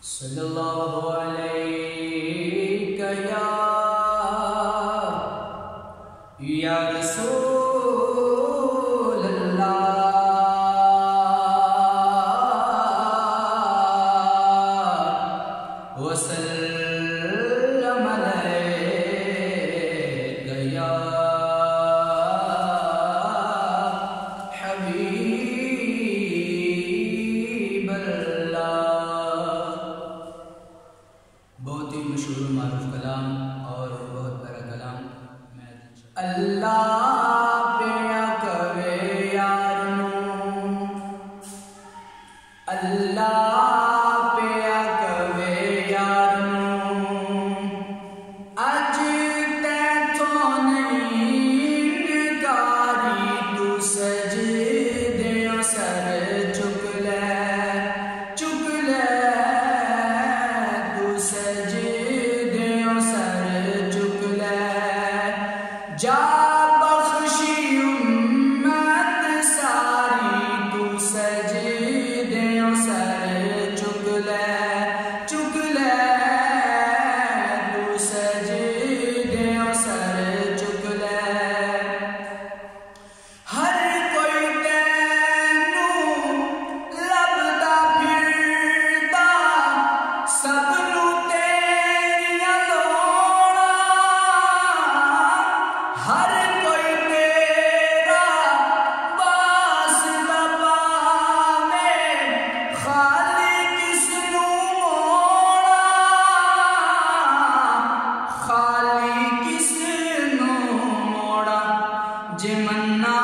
صلی اللہ علیہ یا رسول اللہ وسلم علیہ یا حبیب اللہ۔ بہت ہی مشہور و معروف کلام اور بہت بڑا کلام اللہ پیا کرے یار نو، اللہ پیا کرے یار نو، اج تیتھوں نہیں نکاری تو سجدیوں سر چک لے تو سجدیوں سر چک لے، جا بخشی امت ساری تو سجدیوں سر چک لے تو سجدیوں سر چک لے۔ ہر کوئی تینوں لبدا پھردا، سب نوں تیریاں لوڑاں، ہر کوئی تیرا واسطہ پاوے، خالی کس نوں موڑاں، خالی کس نوں موڑاں، جے منا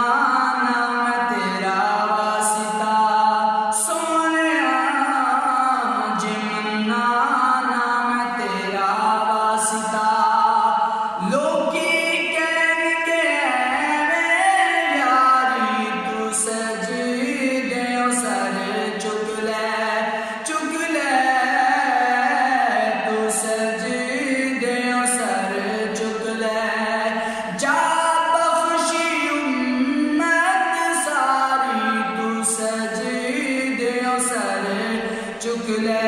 نہ میں تیرا واسطہ سونیا، جے منا نہ میں تیرا واسطہ، لوکی کہن گے ایویں یاری تو سجدیوں سر چک لے تو سجدیوں سر چک لے، جا بخشی امت ساری تو سجدیوں سر چک لے